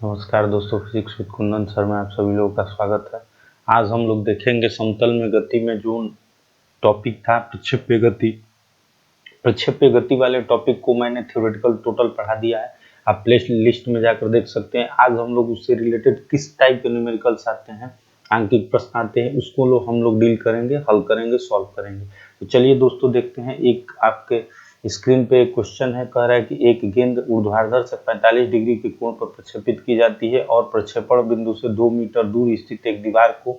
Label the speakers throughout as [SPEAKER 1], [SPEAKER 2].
[SPEAKER 1] नमस्कार दोस्तों, physics with Kundan sir में आप सभी लोगों का स्वागत है। आज हम लोग देखेंगे समतल में गति में जो टॉपिक था प्रक्षेप्य गति। प्रक्षेप्य गति वाले टॉपिक को मैंने थ्योरेटिकल टोटल पढ़ा दिया है, आप प्ले लिस्ट में जाकर देख सकते हैं। आज हम लोग उससे रिलेटेड किस टाइप के न्यूमेरिकल्स आते हैं, आंकिक प्रश्न आते हैं, उसको हम लोग डील करेंगे, हल करेंगे, सॉल्व करेंगे। तो चलिए दोस्तों देखते हैं। एक आपके स्क्रीन पे एक क्वेश्चन है, कह रहा है कि एक गेंद ऊर्ध्वाधर से 45 डिग्री के कोण पर प्रक्षेपित की जाती है और प्रक्षेपण बिंदु से 2 मीटर दूर स्थित एक दीवार को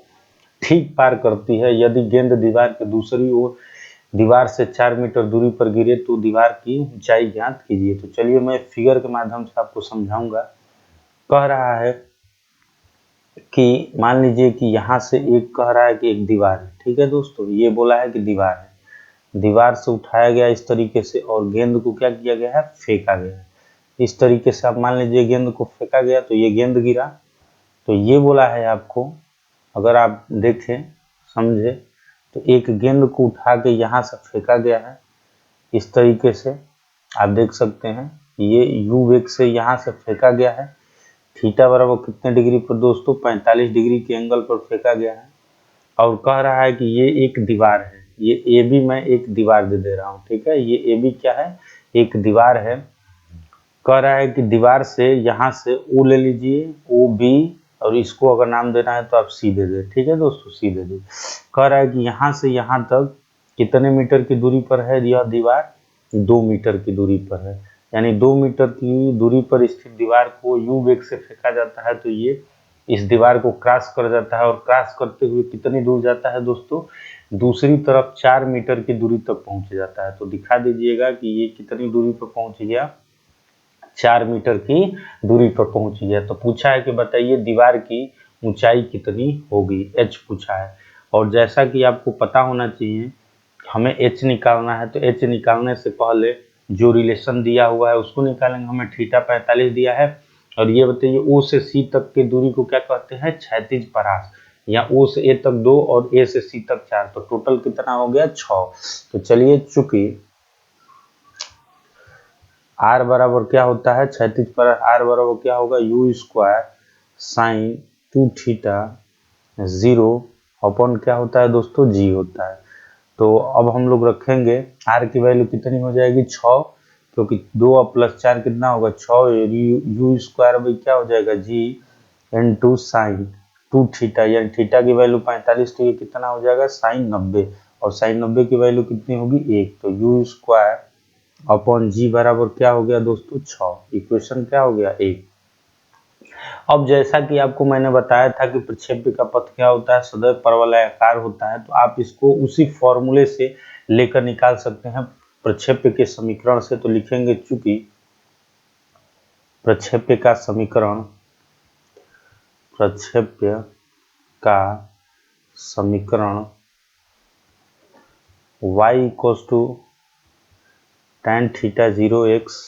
[SPEAKER 1] ठीक पार करती है। यदि गेंद दीवार के दूसरी ओर दीवार से 4 मीटर दूरी पर गिरे तो दीवार की ऊंचाई ज्ञात कीजिए। तो चलिए मैं फिगर के माध्यम से आपको समझाऊंगा। कह रहा है कि मान लीजिए कि यहाँ से एक कह रहा है कि एक दीवार है, ठीक है दोस्तों, ये बोला है कि दीवार है, दीवार से उठाया गया इस तरीके से और गेंद को क्या किया गया है, फेंका गया है। इस तरीके से आप मान लीजिए गेंद को फेंका गया तो ये गेंद गिरा। तो ये बोला है आपको, अगर आप देखें समझे तो एक गेंद को उठा के यहाँ से फेंका गया है इस तरीके से, आप देख सकते हैं ये यू वेग से यहाँ से फेंका गया है। थीटा बराबर कितने डिग्री पर दोस्तों, 45 डिग्री के एंगल पर फेंका गया है। और कह रहा है कि ये एक दीवार है, ये ए बी मैं एक दीवार दे रहा हूँ, ठीक है। ये ए बी क्या है, एक दीवार है। कह रहा है कि दीवार से यहाँ से ओ ले लीजिए, ओ बी, और इसको अगर नाम देना है तो आप सी दे दे, ठीक है दोस्तों, सी दे दे। कह रहा है कि यहाँ से यहाँ तक कितने मीटर की दूरी पर है यह दीवार, 2 मीटर की दूरी पर है। यानी 2 मीटर की दूरी पर स्थित दीवार को यू वेग से फेंका जाता है तो ये इस दीवार को क्रॉस कर जाता है और क्रॉस करते हुए कितनी दूर जाता है दोस्तों, दूसरी तरफ 4 मीटर की दूरी तक पहुंच जाता है। तो दिखा दीजिएगा कि ये कितनी दूरी पर पहुंच गया, 4 मीटर की दूरी पर पहुंच गया। तो पूछा है कि बताइए दीवार की ऊंचाई कितनी होगी, एच पूछा है। और जैसा कि आपको पता होना चाहिए हमें एच निकालना है, तो एच निकालने से पहले जो रिलेशन दिया हुआ है उसको निकालेंगे। हमें थीटा 45 दिया है और ये बताइए ओ से सी तक की दूरी को क्या कहते हैं, क्षैतिज परास। या ओ से ए तक 2 और ए से सी तक 4, तो टोटल कितना हो गया, 6। तो चलिए चूंकि आर बराबर क्या होता है, क्षैतिज पर आर बराबर क्या होगा, you square sine 2 theta 0 upon क्या होता है दोस्तों, जी होता है। तो अब हम लोग रखेंगे आर की वैल्यू कितनी हो जाएगी, 6, क्योंकि 2 प्लस 4 कितना होगा 6, यू स्क्वायर भाई क्या हो जाएगा, जी इंटू साइन 2 थीटा, यानी थीटा की वैल्यू 45 डिग्री कितना हो जाएगा, साइन 90, और साइन 90 की वैल्यू कितनी होगी 1। तो यू स्क्वायर अपॉन जी बराबर क्या हो गया दोस्तों, 6। इक्वेशन क्या हो गया, 1। अब जैसा कि आपको मैंने बताया था कि प्रक्षेप्य का पथ क्या होता है, सदैव परवलयाकार होता है। तो आप इसको उसी फॉर्मूले से लेकर निकाल सकते हैं, प्रक्षेप्य के समीकरण से। तो लिखेंगे चूंकि प्रक्षेप्य का समीकरण, प्रक्षेप्य का समीकरण y equals to tan theta 0 x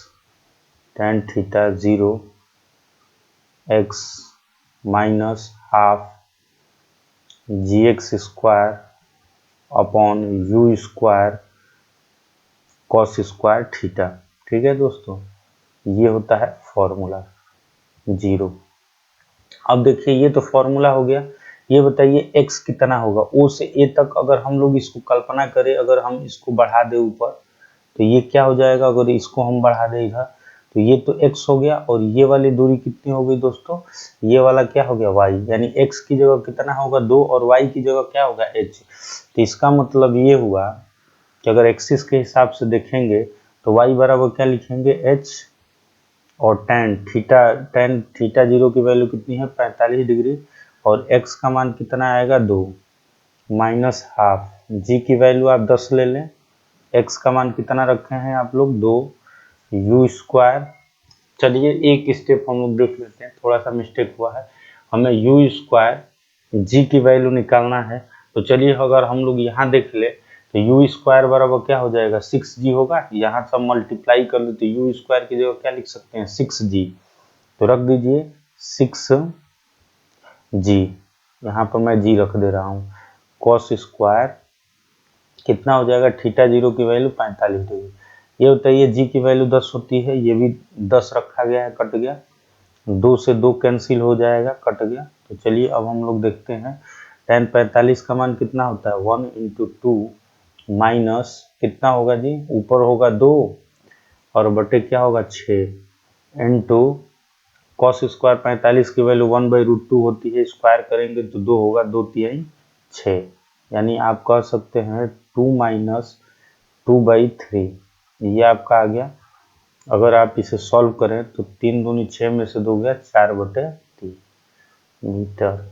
[SPEAKER 1] tan theta 0 x minus half g x square upon u square cos square theta, ठीक है दोस्तों। ये होता है फॉर्मूला 0। अब देखिए ये तो फॉर्मूला हो गया। ये बताइए x कितना होगा, o से a तक अगर हम लोग इसको कल्पना करें, अगर हम इसको बढ़ा दें ऊपर तो ये क्या हो जाएगा, अगर इसको हम बढ़ा दें इधर तो ये तो x हो गया, और ये वाली दूरी कितनी हो गई दोस्तों, ये वाला क्या हो गया y, यानी x की जगह कितना होगा 2 और y की जगह क्या होगा h। तो इसका मतलब ये हुआ कि अगर एक्सिस के हिसाब से देखेंगे तो y बराबर क्या लिखेंगे, h, और tan थीटा 0 की वैल्यू कितनी है 45 डिग्री, और x का मान कितना आएगा 2 माइनस हाफ, g की वैल्यू आप 10 ले लें, x का मान कितना रखे हैं आप लोग 2, यू स्क्वायर। चलिए एक स्टेप हम लोग देख लेते हैं, थोड़ा सा मिस्टेक हुआ है, हमें यू स्क्वायर जी की वैल्यू निकालना है। तो चलिए अगर हम लोग यहाँ देख ले तो यू स्क्वायर बराबर क्या हो जाएगा 6g होगा, यहाँ सब मल्टीप्लाई कर ले तो यू स्क्वायर की जगह क्या लिख सकते हैं 6g। तो रख दीजिए 6g, यहाँ पर मैं g रख दे रहा हूँ, कॉस स्क्वायर कितना हो जाएगा, थीटा 0 की वैल्यू 45 डिग्री। ये बताइए जी की वैल्यू 10 होती है, ये भी 10 रखा गया है, कट गया, 2 से 2 कैंसिल हो जाएगा, कट गया। तो चलिए अब हम लोग देखते हैं tan 45 का मान कितना होता है, 1 इंटू 2 माइनस कितना होगा जी, ऊपर होगा 2 और बटे क्या होगा 6 इंटू कॉस स्क्वायर 45 की वैल्यू 1/√2 होती है, स्क्वायर करेंगे तो 2 होगा, 2 तिहाई 6, यानी आप कह सकते हैं 2 माइनस 2/3, ये आपका आ गया। अगर आप इसे सॉल्व करें तो 3 दूनी 6 में से 2 गया 4/3 मीटर।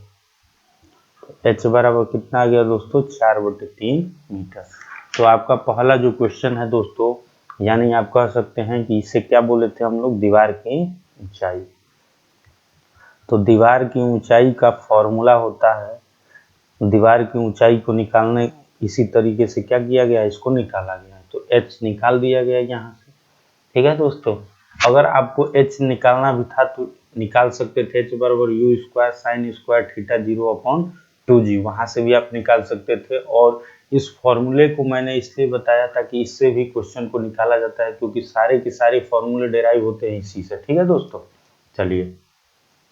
[SPEAKER 1] h बराबर कितना आ गया दोस्तों, 4/3 मीटर। तो आपका पहला जो क्वेश्चन है दोस्तों, यानी आप कह सकते हैं कि इसे क्या बोले थे हम लोग, दीवार की ऊंचाई। तो दीवार की ऊंचाई का फॉर्मूला होता है, दीवार की ऊंचाई को निकालने इसी तरीके से क्या किया गया, इसको निकाला गया। तो h निकाल दिया गया यहाँ से, ठीक है दोस्तों। अगर आपको h निकालना भी था तो निकाल सकते थे, h बराबर you square sine square theta 0/2g, वहां से भी आप निकाल सकते थे। और इस फॉर्मूले को मैंने इसलिए बताया था कि इससे भी क्वेश्चन को निकाला जाता है, क्योंकि सारे के सारे फॉर्मूले डिराइव होते हैं इसी से, ठीक है दोस्तों। चलिए,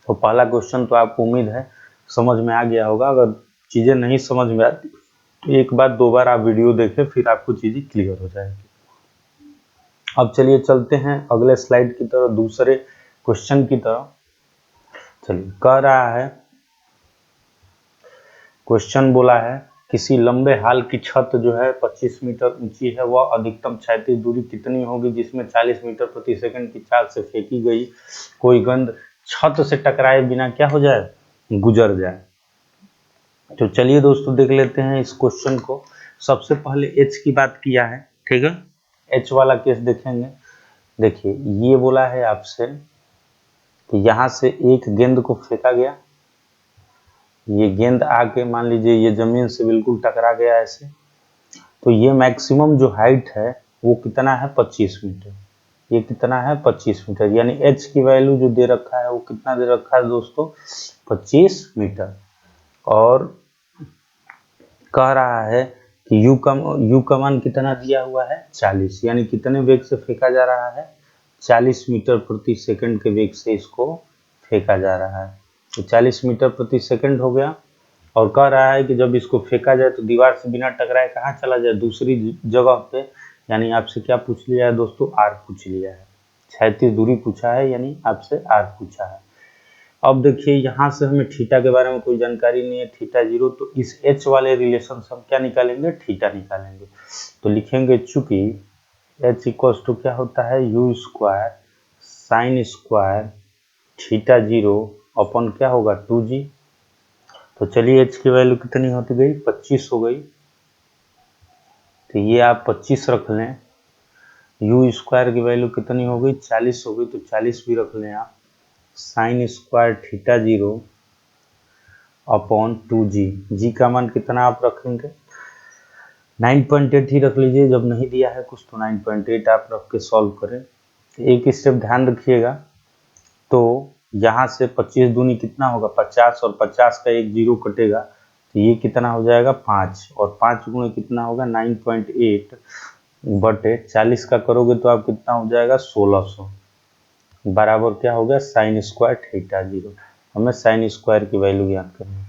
[SPEAKER 1] तो पहला क्वेश्चन तो आपको उम्मीद है समझ में आ गया होगा। अगर चीजें नहीं समझ में आती तो एक बार 2 बार आप वीडियो देखें, फिर आपको चीजें क्लियर हो जाएगी। अब चलिए चलते हैं अगले स्लाइड की तरफ, दूसरे क्वेश्चन की तरफ। चलिए, कह रहा है, क्वेश्चन बोला है किसी लंबे हाल की छत जो है 25 मीटर ऊंची है, वह अधिकतम क्षैतिज दूरी कितनी होगी जिसमें 40 मीटर प्रति सेकंड की चाल से फेंकी गई कोई गेंद छत से टकराए बिना क्या हो जाए, गुजर जाए। तो चलिए दोस्तों देख लेते हैं इस क्वेश्चन को। सबसे पहले एच की बात किया है, ठीक है, एच वाला केस देखेंगे। देखिए, ये बोला है आपसे कि यहाँ से एक गेंद को फेंका गया, ये गेंद आके मान लीजिए ये जमीन से बिल्कुल टकरा गया ऐसे, तो ये मैक्सिमम जो हाइट है वो कितना है, 25 मीटर। ये कितना है, 25 मीटर, यानी एच की वैल्यू जो दे रखा है वो कितना दे रखा है दोस्तों, 25 मीटर। और कह रहा है कि यू का मान कितना दिया हुआ है, 40, यानी कितने वेग से फेंका जा रहा है, 40 मीटर प्रति सेकंड के वेग से इसको फेंका जा रहा है। तो 40 मीटर प्रति सेकंड हो गया। और कह रहा है कि जब इसको फेंका जाए तो दीवार से बिना टकराए कहाँ चला जाए, दूसरी जगह पे। यानी आपसे क्या पूछ लिया है दोस्तों, आर पूछ लिया है, क्षैतिज दूरी पूछा है, यानी आपसे आर पूछा है। अब देखिए, यहाँ से हमें थीटा के बारे में कोई जानकारी नहीं है, थीटा 0, तो इस एच वाले रिलेशन से हम क्या निकालेंगे, थीटा निकालेंगे। तो लिखेंगे चूंकि एच इक्वल्स टू क्या होता है, you square sine square theta 0 अपन क्या होगा 2g। तो चलिए एच की वैल्यू कितनी होती गई, 25 हो गई। तो ये आप 25 रख लें। यू स्क्वायर की वैल्यू कितनी हो गई, 40 हो गई, तो 40 भी रख लें आप। Sine square theta 0 upon 2g, जी का मान कितना आप रखेंगे, 9.8 ही रख लीजिए, जब नहीं दिया है कुछ तो 9.8 आप रख के सॉल्व करें। एक स्टेप ध्यान रखिएगा, तो यहाँ से 25 दूनी कितना होगा 50, और 50 का एक जीरो कटेगा, तो ये कितना हो जाएगा 5, और 5 गुणे कितना होगा 9.8 बटे 40 का करोगे तो आप कितना हो जाएगा 1600, बराबर क्या हो गया साइन स्क्वायर थीटा 0। हमें साइन स्क्वायर की वैल्यू ज्ञात करनी है।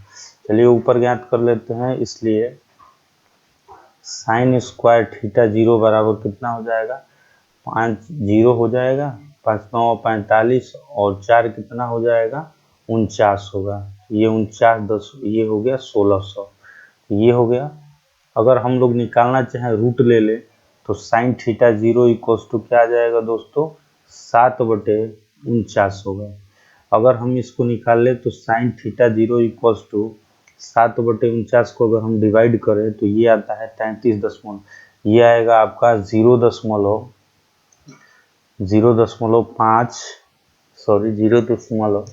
[SPEAKER 1] चलिए ऊपर ज्ञात कर लेते हैं, इसलिए साइन स्क्वायर थीटा 0 बराबर कितना हो जाएगा, 5 0 हो जाएगा, 5 9 45, और 4 कितना हो जाएगा 49 होगा। ये 49 10 ये हो गया 1600, ये हो गया। अगर हम लोग निकालना चाहें रूट ले ले तो साइन थीटा 0 इक्वल्स टू क्या आ जाएगा दोस्तों, 7/49 होगा। अगर हम इसको निकाल ले तो साइन थीटा 0 इक्वल्स टू 7/49 को अगर हम डिवाइड करें तो ये आता है 33 ये आएगा आपका 0.5 सॉरी 0.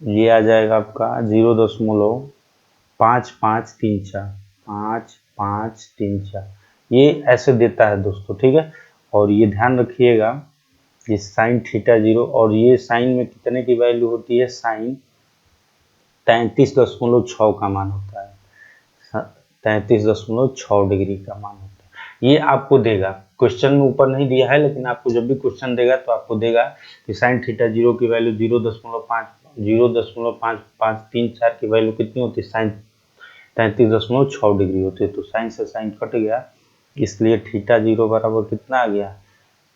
[SPEAKER 1] ये आ जाएगा आपका 0.5534 ये ऐसे देता है दोस्तों, ठीक है। और ये ध्यान रखिएगा ये साइन थीटा 0, और ये साइन में कितने की वैल्यू होती है, साइन 33.6 का मान होता है, 33.6 डिग्री का मान होता है। ये आपको देगा, क्वेश्चन में ऊपर नहीं दिया है लेकिन आपको जब भी क्वेश्चन देगा तो आपको देगा कि साइन थीटा 0 की वैल्यू 0.534 की वैल्यू कितनी होती है, साइन 33.6 डिग्री होती है। तो साइन से साइन कट गया, इसलिए थीटा 0 बराबर कितना आ गया,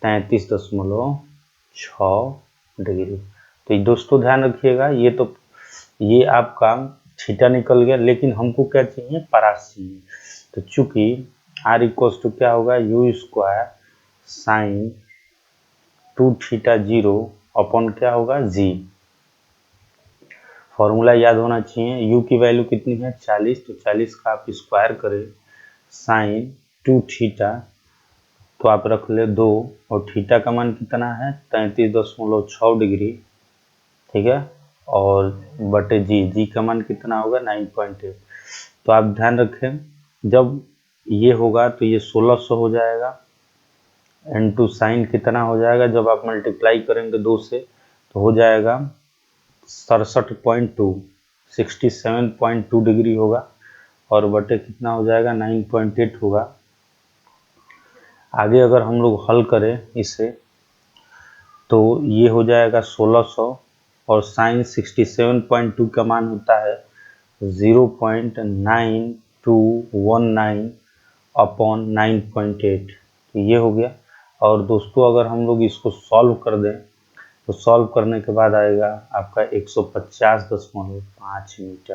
[SPEAKER 1] 33.6 डिग्री। तो दोस्तों ध्यान रखिएगा, ये आपका थीटा निकल गया, लेकिन हमको क्या चाहिए, परास चाहिए। तो चूंकि आर इक्वल्स टू क्या होगा, you square sine 2 theta 0 upon क्या होगा, जी। फॉर्मूला याद होना चाहिए, u की वैल्यू कितनी है 40, तो 40 का आप स्क्वायर करें साइन 2 थीटा, तो आप रख ले 2, और थीटा का मान कितना है 33.6 डिग्री, ठीक है, और बटे जी का मान कितना होगा 9.8। तो आप ध्यान रखें, जब ये होगा तो ये 1600 हो जाएगा, इनटू साइन कितना हो जाएगा, जब आप मल्टीप्लाई करेंगे 2 से तो हो जाएगा 67.2 डिग्री होगा, और बटे कितना हो जाएगा 9.8 होगा। आगे अगर हम लोग हल करें इसे तो ये हो जाएगा 1600, और साइन 67.2 का मान होता है 0.9219 अपॉन 9.8, तो ये हो गया। और दोस्तों अगर हम लोग इसको सॉल्व कर दें तो सॉल्व करने के बाद आएगा आपका 150.5 मीटर।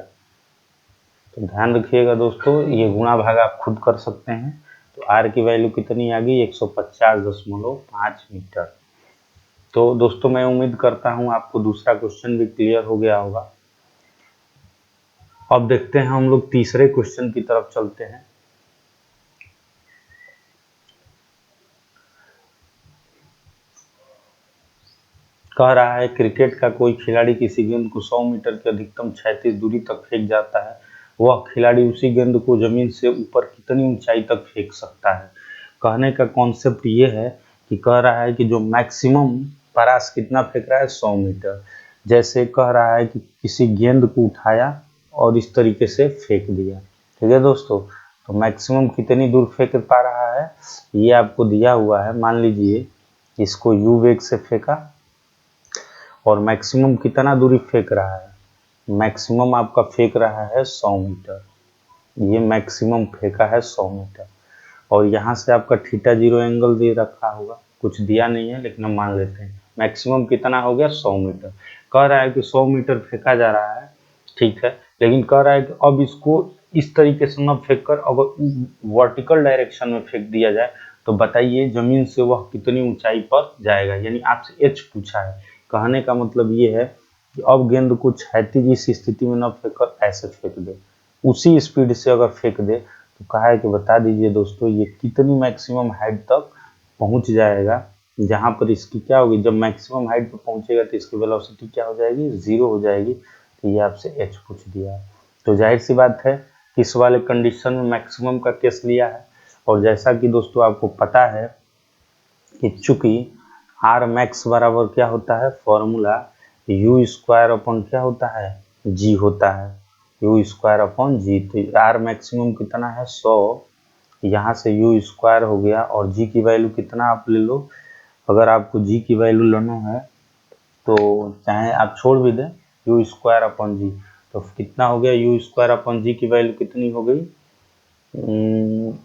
[SPEAKER 1] तो ध्यान रखिएगा दोस्तों, ये गुणा भाग आप खुद कर सकते हैं। तो आर की वैल्यू कितनी आ गई, 150.5 मीटर। तो दोस्तों मैं उम्मीद करता हूं आपको दूसरा क्वेश्चन भी क्लियर हो गया होगा। अब देखते हैं हम लोग तीसरे क्वेश्चन की तरफ चलते हैं। कह रहा है क्रिकेट का कोई खिलाड़ी किसी गेंद को 100 मीटर की अधिकतम क्षैतिज दूरी तक फेंक जाता है, वह खिलाड़ी उसी गेंद को जमीन से ऊपर कितनी ऊंचाई तक फेंक सकता है। कहने का कॉन्सेप्ट ये है कि कह रहा है कि जो मैक्सिमम परास कितना फेंक रहा है 100 मीटर। जैसे कह रहा है कि किसी गेंद को उठाया और इस तरीके से फेंक दिया, ठीक है दोस्तों, तो मैक्सिमम कितनी दूर फेंक पा रहा है ये आपको दिया हुआ है। मान लीजिए इसको यू वेग से फेंका और मैक्सिमम कितना दूरी फेंक रहा है, मैक्सिमम आपका फेंक रहा है 100 मीटर, ये मैक्सिमम फेंका है 100 मीटर। और यहाँ से आपका थीटा 0 एंगल दे रखा होगा, कुछ दिया नहीं है लेकिन हम मान लेते हैं मैक्सिमम कितना हो गया 100 मीटर। कह रहा है कि 100 मीटर फेंका जा रहा है, ठीक है, लेकिन कह रहा है कि अब इसको इस तरीके से न फेंक कर अगर वर्टिकल डायरेक्शन में फेंक दिया जाए तो बताइए जमीन से वह कितनी ऊंचाई पर जाएगा। यानी आपसे एच पूछा है, कहने का मतलब ये है कि अब गेंद को क्षैतिज इस स्थिति में न फेंक कर ऐसे फेंक दे, उसी स्पीड से अगर फेंक दे तो कहा है कि बता दीजिए दोस्तों ये कितनी मैक्सिमम हाइट तक पहुंच जाएगा। जहां पर इसकी क्या होगी, जब मैक्सिमम हाइट पर पहुंचेगा तो इसकी वेलोसिटी क्या हो जाएगी, 0 हो जाएगी। तो ये आपसे एच पूछ दिया है, तो जाहिर सी बात है किस वाले कंडीशन में मैक्सिमम का केस लिया है। और जैसा कि दोस्तों आपको पता है कि चूंकि आर मैक्स बराबर क्या होता है, फॉर्मूला यू स्क्वायर अपॉन क्या होता है, जी होता है, यू स्क्वायर अपॉन जी। तो आर मैक्सिमम कितना है 100, यहाँ से यू स्क्वायर हो गया, और जी की वैल्यू कितना आप ले लो, अगर आपको जी की वैल्यू लेना है तो चाहे आप छोड़ भी दें यू स्क्वायर अपॉन जी, तो कितना हो गया, यू स्क्वायर अपॉन जी की वैल्यू कितनी हो गई,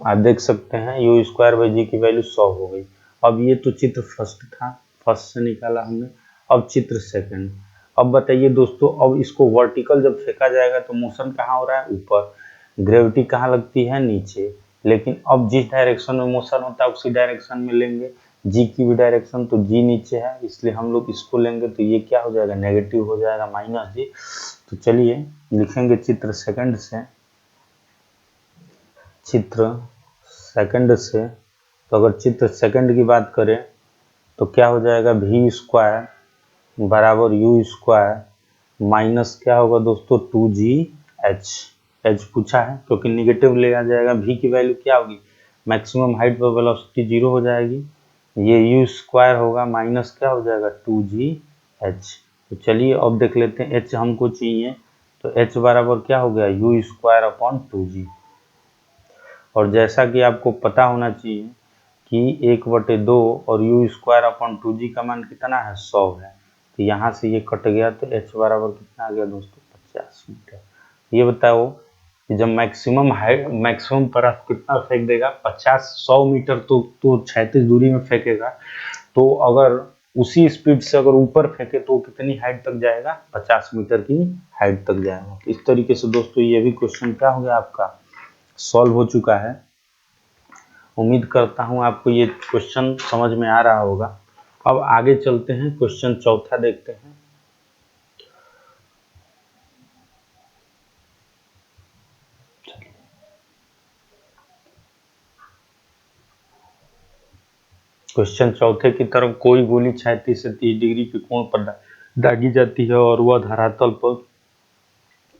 [SPEAKER 1] आप देख सकते हैं यू स्क्वायर बाई जी की वैल्यू 100 हो गई। अब ये तो चित्र फर्स्ट था, फर्स्ट से निकाला हमने, अब चित्र सेकंड। अब बताइए दोस्तों, अब इसको वर्टिकल जब फेंका जाएगा तो मोशन कहाँ हो रहा है, ऊपर, ग्रेविटी कहाँ लगती है, नीचे, लेकिन अब जिस डायरेक्शन में मोशन होता है उसी डायरेक्शन में लेंगे, जी की भी डायरेक्शन, तो जी नीचे है इसलिए हम लोग इसको लेंगे, तो ये क्या हो जाएगा, नेगेटिव हो जाएगा, माइनस जी। तो चलिए लिखेंगे चित्र सेकंड से, चित्र सेकंड से, तो अगर चित्र सेकंड की बात करें तो क्या हो जाएगा, वी स्क्वायर बराबर यू स्क्वायर माइनस क्या होगा दोस्तों 2g एच, एच पूछा है क्योंकि निगेटिव ले आ जाएगा, v की वैल्यू क्या होगी, मैक्सिमम हाइट पर वेलोसिटी 0 हो जाएगी, ये यू स्क्वायर होगा माइनस क्या हो जाएगा 2g एच। तो चलिए अब देख लेते हैं एच हमको चाहिए, तो एच बराबर क्या हो गया, यू स्क्वायर अपॉन 2g, और जैसा कि आपको पता होना चाहिए कि 1/2 और यू स्क्वायर अपॉन 2g का मान कितना है 100 है। तो यहाँ से ये कट गया तो h बराबर कितना आ गया दोस्तों 50 मीटर। ये बताओ कि जब मैक्सिमम परास कितना फेंक देगा 100 मीटर तो क्षैतिज दूरी में फेंकेगा। तो अगर उसी स्पीड से अगर ऊपर फेंके तो कितनी हाइट तक जाएगा 50 मीटर की हाइट तक जाएगा। इस तरीके से दोस्तों ये भी क्वेश्चन क्या हो गया आपका सॉल्व हो चुका है। उम्मीद करता हूं आपको ये क्वेश्चन समझ में आ रहा होगा। अब आगे चलते हैं, क्वेश्चन चौथा देखते हैं। क्वेश्चन चौथे की तरफ, कोई गोली 36 से 30 डिग्री के कोण पर दागी जाती है और वह धरातल पर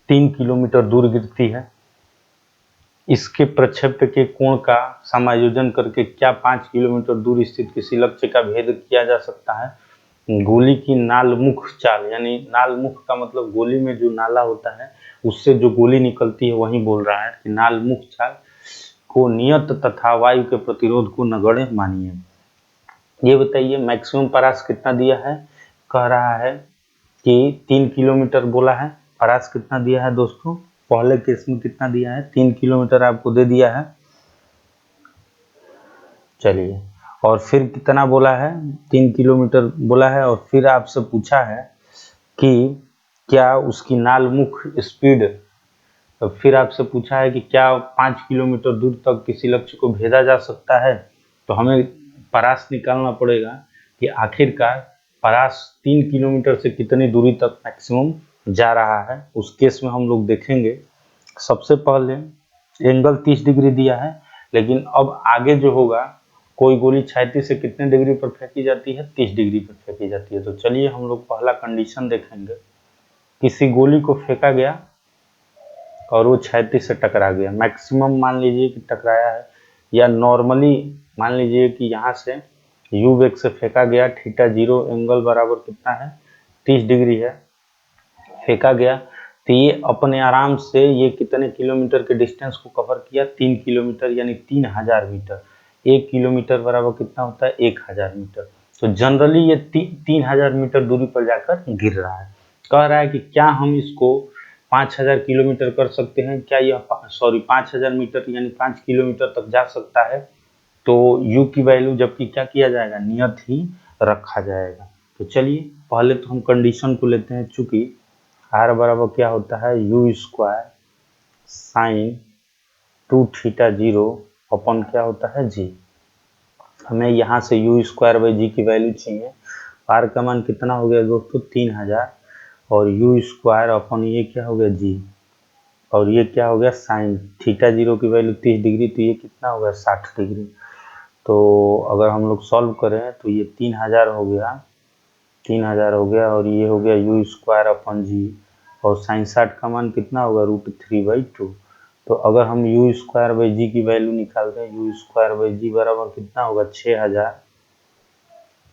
[SPEAKER 1] 3 किलोमीटर दूर गिरती है। इसके प्रक्षेप्य के कोण का समायोजन करके क्या 5 किलोमीटर दूर स्थित किसी लक्ष्य का भेद किया जा सकता है। गोली की नालमुख चाल, यानी नालमुख का मतलब गोली में जो नाला होता है उससे जो गोली निकलती है वही बोल रहा है कि नालमुख चाल को नियत तथा वायु के प्रतिरोध को नगण्य मानिए। ये बताइए मैक्सिमम परास कितना दिया है, कह रहा है कि 3 किलोमीटर बोला है। परास कितना दिया है दोस्तों, पहले केस में कितना दिया है 3 किलोमीटर आपको दे दिया है। चलिए, और फिर कितना बोला है 3 किलोमीटर बोला है, और फिर आपसे पूछा है कि क्या उसकी नालमुख स्पीड, तो फिर आपसे पूछा है कि क्या 5 किलोमीटर दूर तक किसी लक्ष्य को भेजा जा सकता है। तो हमें परास निकालना पड़ेगा कि आखिरकार परास 3 किलोमीटर से कितनी दूरी तक मैक्सिमम जा रहा है। उस केस में हम लोग देखेंगे सबसे पहले एंगल 30 डिग्री दिया है, लेकिन अब आगे जो होगा कोई गोली 36 से कितने डिग्री पर फेंकी जाती है 30 डिग्री पर फेंकी जाती है। तो चलिए हम लोग पहला कंडीशन देखेंगे। किसी गोली को फेंका गया और वो 36 से टकरा गया, मैक्सिमम मान लीजिए कि टकराया है, या नॉर्मली मान लीजिए कि यहाँ से यू वेग से फेंका गया, थीटा 0 एंगल बराबर कितना है 30 डिग्री है, फेंका गया तो ये अपने आराम से ये कितने किलोमीटर के डिस्टेंस को कवर किया 3 किलोमीटर, यानी 3000 मीटर। 1 किलोमीटर बराबर कितना होता है 1000 मीटर। तो जनरली ये 3000 मीटर दूरी पर जाकर गिर रहा है। कह रहा है कि क्या हम इसको 5000 किलोमीटर कर सकते हैं, क्या यह 5000 मीटर यानी 5 किलोमीटर तक जा सकता है। तो u की वैल्यू जबकि क्या किया जाएगा नियत ही रखा जाएगा। तो चलिए पहले तो हम कंडीशन को लेते हैं, चूंकि r बराबर क्या होता है यू स्क्वायर साइन 2 थीटा 0 अपन क्या होता है जी। हमें यहाँ से यू स्क्वायर बाई जी की वैल्यू चाहिए। r का मान कितना हो गया दोस्तों 3000, और यू स्क्वायर अपन ये क्या हो गया जी, और ये क्या हो गया साइन थीटा 0 की वैल्यू 30 डिग्री, तो ये कितना हो गया 60 डिग्री। तो अगर हम लोग सॉल्व करें तो ये 3000 हो गया, 3000 हो गया, और ये हो गया यू स्क्वायर अपन जी, और साइन 60 का मान कितना होगा √3/2। तो अगर हम यू स्क्वायर बाई जी की वैल्यू निकालते हैं, यू स्क्वायर बाई जी बराबर कितना होगा 6000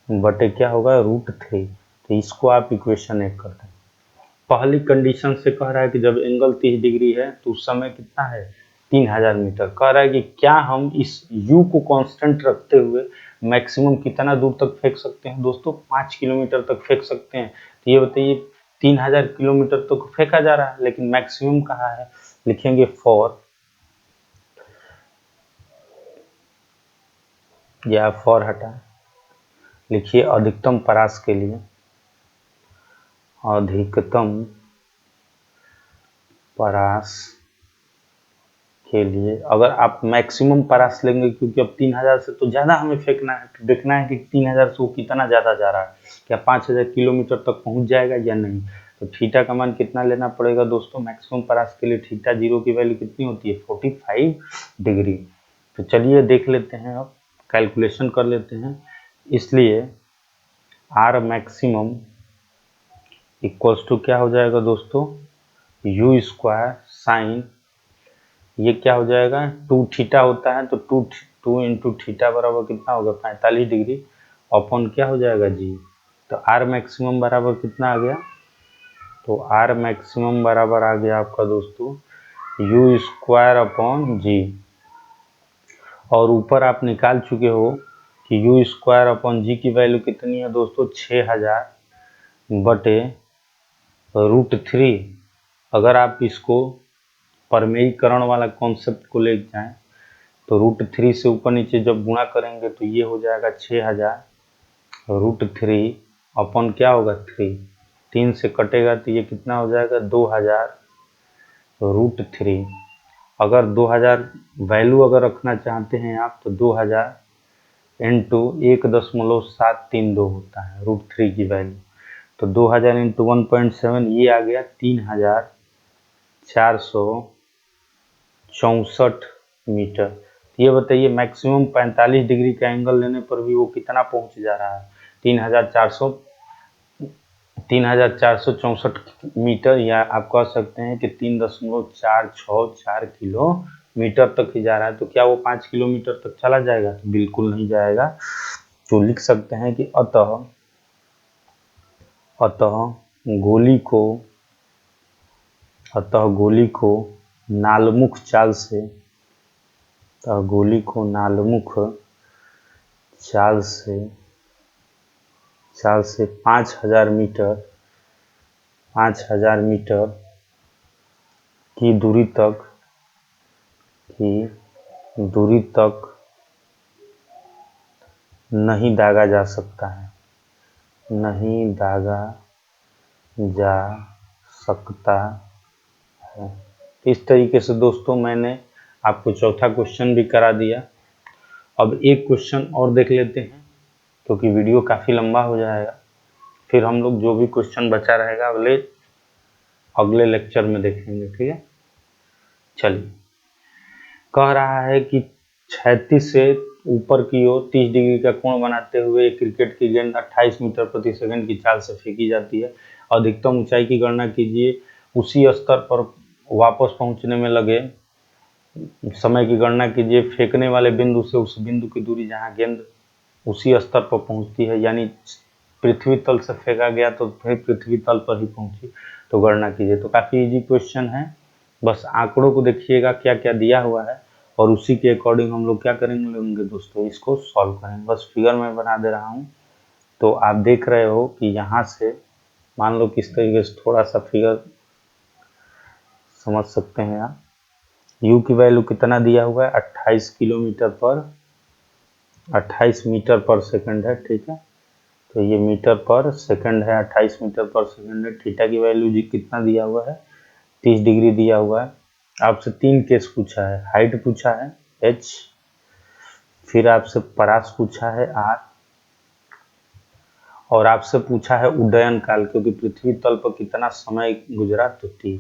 [SPEAKER 1] बटे क्या होगा √3। तो इसको आप इक्वेशन 1 करते हैं। पहली कंडीशन से कह रहा है कि जब एंगल 30 डिग्री है तो उस समय कितना है 3000 मीटर। कह रहा है कि क्या हम इस u को कांस्टेंट रखते हुए मैक्सिमम कितना दूर तक फेंक सकते हैं दोस्तों 5 किलोमीटर तक फेंक सकते हैं। तो ये बताइए 3000 किलोमीटर तक फेंका जा रहा है, लेकिन मैक्सिमम कहाँ है, लिखेंगे फॉर, या फॉर हटा लिखिए अधिकतम परास के लिए, अधिकतम परास के लिए अगर आप मैक्सिमम परास लेंगे, क्योंकि अब 3000 से तो ज़्यादा हमें फेंकना है, तो देखना है कि 3000 से वो कितना ज़्यादा जा रहा है, क्या 5000 किलोमीटर तक पहुंच जाएगा या नहीं। तो थीटा का मान कितना लेना पड़ेगा दोस्तों मैक्सिमम परास के लिए, थीटा 0 की वैल्यू कितनी होती है 45 डिग्री। तो चलिए देख लेते हैं, अब कैलकुलेशन कर लेते हैं। इसलिए आर मैक्सिमम इक्वल्स टू क्या हो जाएगा दोस्तों यू स्क्वायर साइन, ये क्या हो जाएगा 2 थीटा होता है तो 2 इंटू थीटा बराबर कितना होगा 45 डिग्री, अपॉन क्या हो जाएगा जी। तो आर मैक्सिमम बराबर कितना आ गया, तो आर मैक्सिमम बराबर आ गया आपका दोस्तों यू स्क्वायर अपॉन जी। और ऊपर आप निकाल चुके हो कि यू स्क्वायर अपॉन जी की वैल्यू कितनी है दोस्तों, 6000 बटे √3। अगर आप इसको परमेयीकरण वाला कॉन्सेप्ट को ले जाएं तो √3 से ऊपर नीचे जब गुणा करेंगे तो ये हो जाएगा 6000 √3 अपॉन क्या होगा 3, 3 से कटेगा तो ये कितना हो जाएगा 2000 √3। अगर 2000 वैल्यू अगर रखना चाहते हैं आप तो 2000 इंटू 1.732 होता है √3 की वैल्यू। तो 2000 इंटू 1.7 ये आ गया 3464 मीटर। ये बताइए मैक्सिमम 45 डिग्री का एंगल लेने पर भी वो कितना पहुंच जा रहा है, 3464 मीटर, या आप कह सकते हैं कि 3.464 किलोमीटर तक ही जा रहा है। तो क्या वो 5 किलोमीटर तक चला जाएगा? तो बिल्कुल नहीं जाएगा। तो लिख सकते हैं कि अतः गोली को नालमुख चाल से 5000 मीटर की दूरी तक नहीं दागा जा सकता है। इस तरीके से दोस्तों मैंने आपको चौथा क्वेश्चन भी करा दिया। अब एक क्वेश्चन और देख लेते हैं क्योंकि वीडियो काफ़ी लंबा हो जाएगा। फिर हम लोग जो भी क्वेश्चन बचा रहेगा अगले लेक्चर में देखेंगे, ठीक है। चलिए, कह रहा है कि क्षैतिज से ऊपर की ओर 30 डिग्री का कोण बनाते हुए क्रिकेट की गेंद 28 मीटर प्रति सेकंड की चाल से फेंकी जाती है। अधिकतम ऊंचाई की गणना कीजिए। उसी स्तर पर वापस पहुंचने में लगे समय की गणना कीजिए। फेंकने वाले बिंदु से उस बिंदु की दूरी जहां गेंद उसी स्तर पर पहुंचती है, यानी पृथ्वी तल से फेंका गया तो फिर पृथ्वी तल पर ही पहुंची, तो गणना कीजिए। तो काफ़ी इजी क्वेश्चन है, बस आंकड़ों को देखिएगा क्या क्या दिया हुआ है और उसी के अकॉर्डिंग हम लोग क्या करेंगे दोस्तों, इसको सॉल्व करेंगे। बस फिगर में बना दे रहा हूँ तो आप देख रहे हो कि यहाँ से मान लो किस तरीके से थोड़ा सा फिगर समझ सकते हैं आप। यू की वैल्यू कितना दिया हुआ है, 28 मीटर पर सेकंड है, ठीक है। तो ये मीटर पर सेकंड है, 28 मीटर पर सेकंड है। थीटा की वैल्यू जी कितना दिया हुआ है, 30 डिग्री दिया हुआ है। आपसे 3 केस पूछा है, हाइट पूछा है h, फिर आपसे परास पूछा है r, और आपसे पूछा है उड्डयन काल, क्योंकि पृथ्वी तल पर कितना समय गुजरा तो t।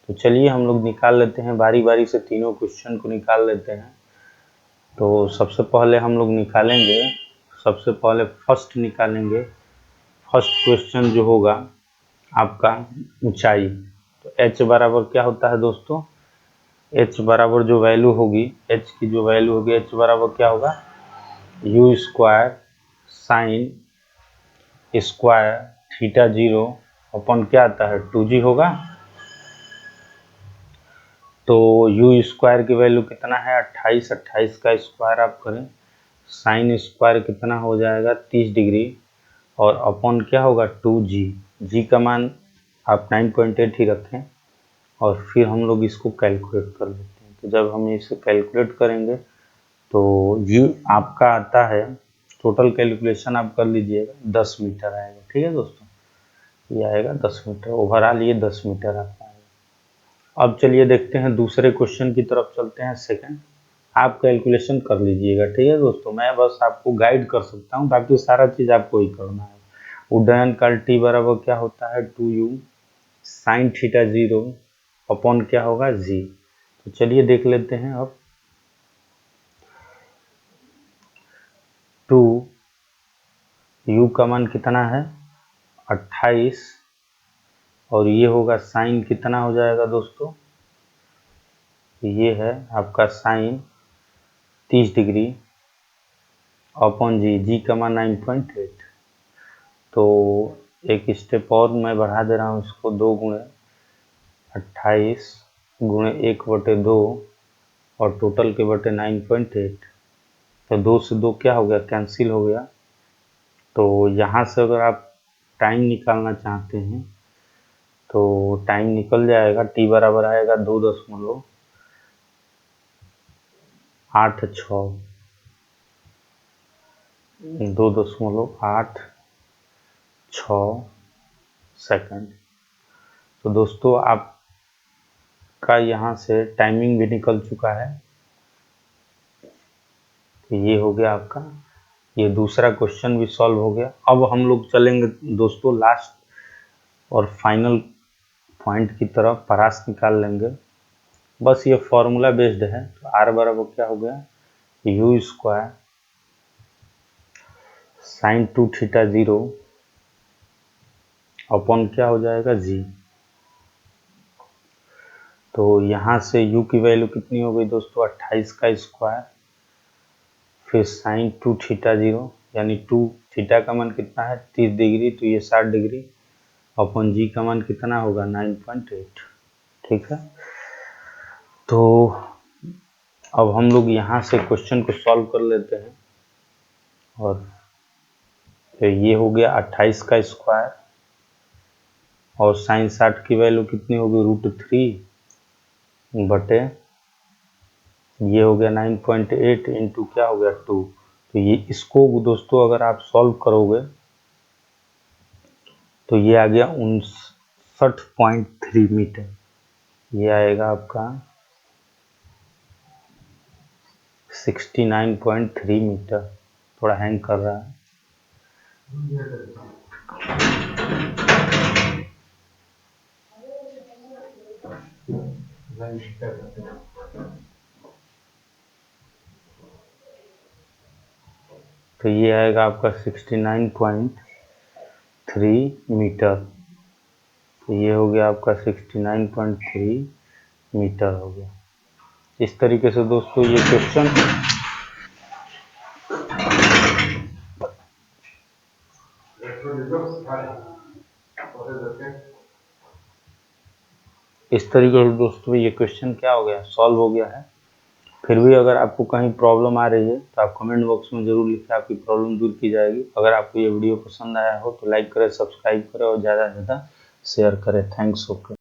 [SPEAKER 1] तो चलिए हम लोग निकाल लेते हैं, बारी बारी से तीनों क्वेश्चन को निकाल लेते हैं। तो सबसे पहले हम लोग निकालेंगे, सबसे पहले फर्स्ट निकालेंगे। फर्स्ट क्वेश्चन जो होगा आपका ऊंचाई, तो h बराबर क्या होता है दोस्तों, h बराबर जो वैल्यू होगी, h की जो वैल्यू होगी, h बराबर क्या होगा, you square sine square theta 0 अपन क्या आता है 2g होगा। तो यू स्क्वायर की वैल्यू कितना है 28, 28 का स्क्वायर आप करें, साइन स्क्वायर कितना हो जाएगा 30 डिग्री, और अपॉन क्या होगा 2g, g का मान आप 9.8 ही रखें, और फिर हम लोग इसको कैलकुलेट कर लेते हैं। तो जब हम इसे कैलकुलेट करेंगे तो ये आपका आता है, टोटल कैलकुलेशन आप कर लीजिएगा 10 मीटर आएगा, ठीक है दोस्तों। ये आएगा 10 मीटर, ओवरऑल ये 10 मीटर आता है। अब चलिए देखते हैं दूसरे क्वेश्चन की तरफ चलते हैं, सेकंड। आप कैलकुलेशन कर लीजिएगा, ठीक है दोस्तों, मैं बस आपको गाइड कर सकता हूँ, बाकी सारा चीज़ आपको ही करना है। उड्डयन काल t बराबर क्या होता है 2u साइन थीटा 0 अपॉन क्या होगा g। तो चलिए देख लेते हैं अब। 2u का मान कितना है 28, और ये होगा साइन कितना हो जाएगा दोस्तों, ये है आपका साइन 30 डिग्री अपॉन जी का मान 9.8। तो एक स्टेप और मैं बढ़ा दे रहा हूँ इसको, 2 गुणे 28 गुणे 1/2 और टोटल के बटे 9.8। तो 2 से 2 क्या हो गया, कैंसिल हो गया। तो यहाँ से अगर आप टाइम निकालना चाहते हैं तो टाइम निकल जाएगा, t बराबर आएगा 2.86 2.86 सेकंड। तो दोस्तों आपका यहाँ से टाइमिंग भी निकल चुका है। तो ये हो गया आपका, ये दूसरा क्वेश्चन भी सॉल्व हो गया। अब हम लोग चलेंगे दोस्तों लास्ट और फाइनल पॉइंट की तरफ, परास निकाल लेंगे। बस ये फॉर्मूला बेस्ड है। तो r बराबर क्या हो गया, u square sine 2 theta 0 upon क्या हो जाएगा g। तो यहाँ से u की वैल्यू कितनी हो गई दोस्तों, 28 का स्क्वायर, फिर साइन 2 थीटा 0 यानी 2 थीटा का मान कितना है 30 डिग्री, तो ये 60 डिग्री, अपॉन जी का मान कितना होगा 9.8। ठीक है। तो अब हम लोग यहाँ से क्वेश्चन को सॉल्व कर लेते हैं। और तो ये हो गया 28 का स्क्वायर और साइन 60 की वैल्यू कितनी होगी √3 बटे ये हो गया 9.8 इंटू क्या हो गया 2। तो ये इसको दोस्तों अगर आप सॉल्व करोगे तो ये आ गया 59.3 मीटर। ये आएगा आपका 69.3 मीटर। थोड़ा हैंग कर रहा है। तो ये आएगा आपका 69.3 मीटर। तो ये हो गया आपका 69.3 मीटर हो गया। इस तरीके से दोस्तों ये क्वेश्चन ये क्वेश्चन क्या हो गया, सॉल्व हो गया है। फिर भी अगर आपको कहीं प्रॉब्लम आ रही है तो आप कमेंट बॉक्स में जरूर लिखें, आपकी प्रॉब्लम दूर की जाएगी। अगर आपको ये वीडियो पसंद आया हो तो लाइक करें, सब्सक्राइब करें और ज़्यादा से ज़्यादा शेयर करें। थैंक्स। ओके।